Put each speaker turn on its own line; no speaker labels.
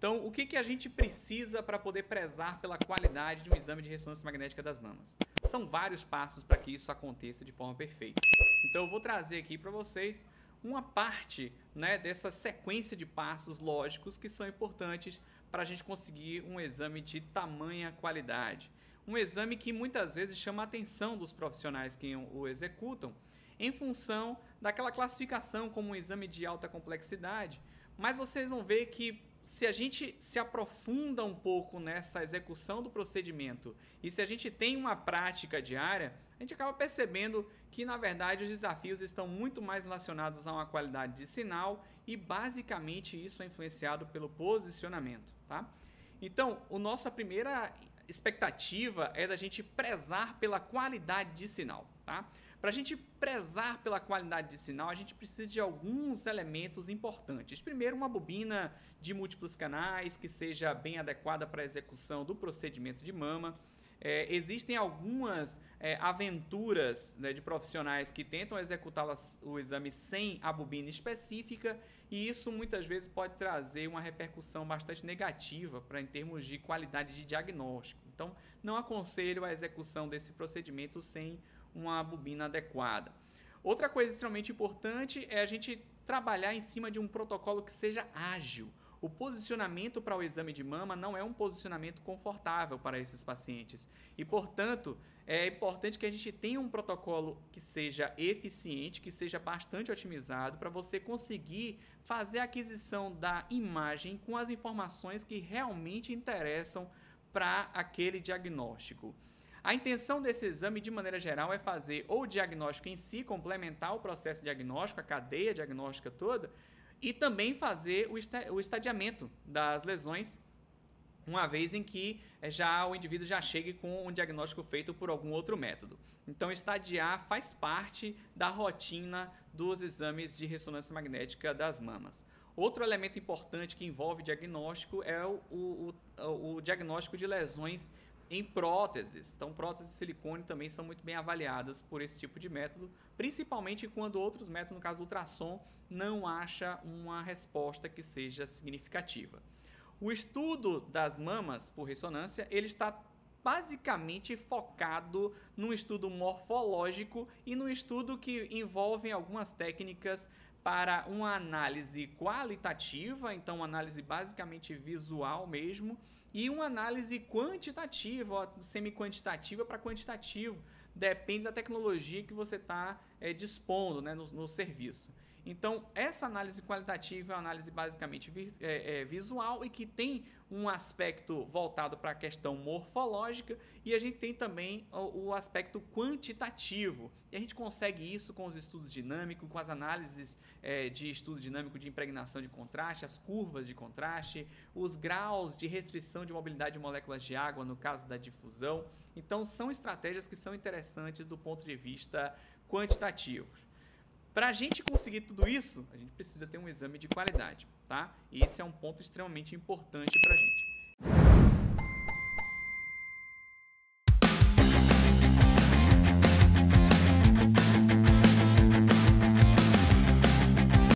Então, o que a gente precisa para poder prezar pela qualidade de um exame de ressonância magnética das mamas? São vários passos para que isso aconteça de forma perfeita. Então, eu vou trazer aqui para vocês uma parte, né, dessa sequência de passos lógicos que são importantes para a gente conseguir um exame de tamanha qualidade. Um exame que muitas vezes chama a atenção dos profissionais que o executam em função daquela classificação como um exame de alta complexidade, mas vocês vão ver que se a gente se aprofunda um pouco nessa execução do procedimento e se a gente tem uma prática diária, a gente acaba percebendo que, na verdade, os desafios estão muito mais relacionados a uma qualidade de sinal e, basicamente, isso é influenciado pelo posicionamento, tá? Então, a nossa primeira expectativa é da gente prezar pela qualidade de sinal, tá? Para a gente prezar pela qualidade de sinal, a gente precisa de alguns elementos importantes. Primeiro, uma bobina de múltiplos canais que seja bem adequada para a execução do procedimento de mama. Existem algumas aventuras, né, de profissionais que tentam executar o exame sem a bobina específica e isso muitas vezes pode trazer uma repercussão bastante negativa em termos de qualidade de diagnóstico. Então, não aconselho a execução desse procedimento sem uma bobina adequada. Outra coisa extremamente importante é a gente trabalhar em cima de um protocolo que seja ágil. O posicionamento para o exame de mama não é um posicionamento confortável para esses pacientes e, portanto, é importante que a gente tenha um protocolo que seja eficiente, que seja bastante otimizado para você conseguir fazer a aquisição da imagem com as informações que realmente interessam para aquele diagnóstico. A intenção desse exame, de maneira geral, é fazer ou o diagnóstico em si, complementar o processo diagnóstico, a cadeia diagnóstica toda, e também fazer o estadiamento das lesões, uma vez em que o indivíduo já chegue com um diagnóstico feito por algum outro método. Então, estadiar faz parte da rotina dos exames de ressonância magnética das mamas. Outro elemento importante que envolve diagnóstico é o diagnóstico de lesões em próteses. Então, próteses de silicone também são muito bem avaliadas por esse tipo de método, principalmente quando outros métodos, no caso o ultrassom, não acha uma resposta que seja significativa. O estudo das mamas por ressonância, ele está basicamente focado num estudo morfológico e no estudo que envolve algumas técnicas para uma análise qualitativa, então uma análise basicamente visual mesmo, e uma análise quantitativa, semi-quantitativa para quantitativo, depende da tecnologia que você está dispondo, né, no serviço. Então, essa análise qualitativa é uma análise basicamente visual e que tem um aspecto voltado para a questão morfológica e a gente tem também o aspecto quantitativo. E a gente consegue isso com os estudos dinâmicos, com as análises de estudo dinâmico de impregnação de contraste, as curvas de contraste, os graus de restrição de mobilidade de moléculas de água no caso da difusão. Então, são estratégias que são interessantes do ponto de vista quantitativo. Para a gente conseguir tudo isso, a gente precisa ter um exame de qualidade, tá? E esse é um ponto extremamente importante para a gente.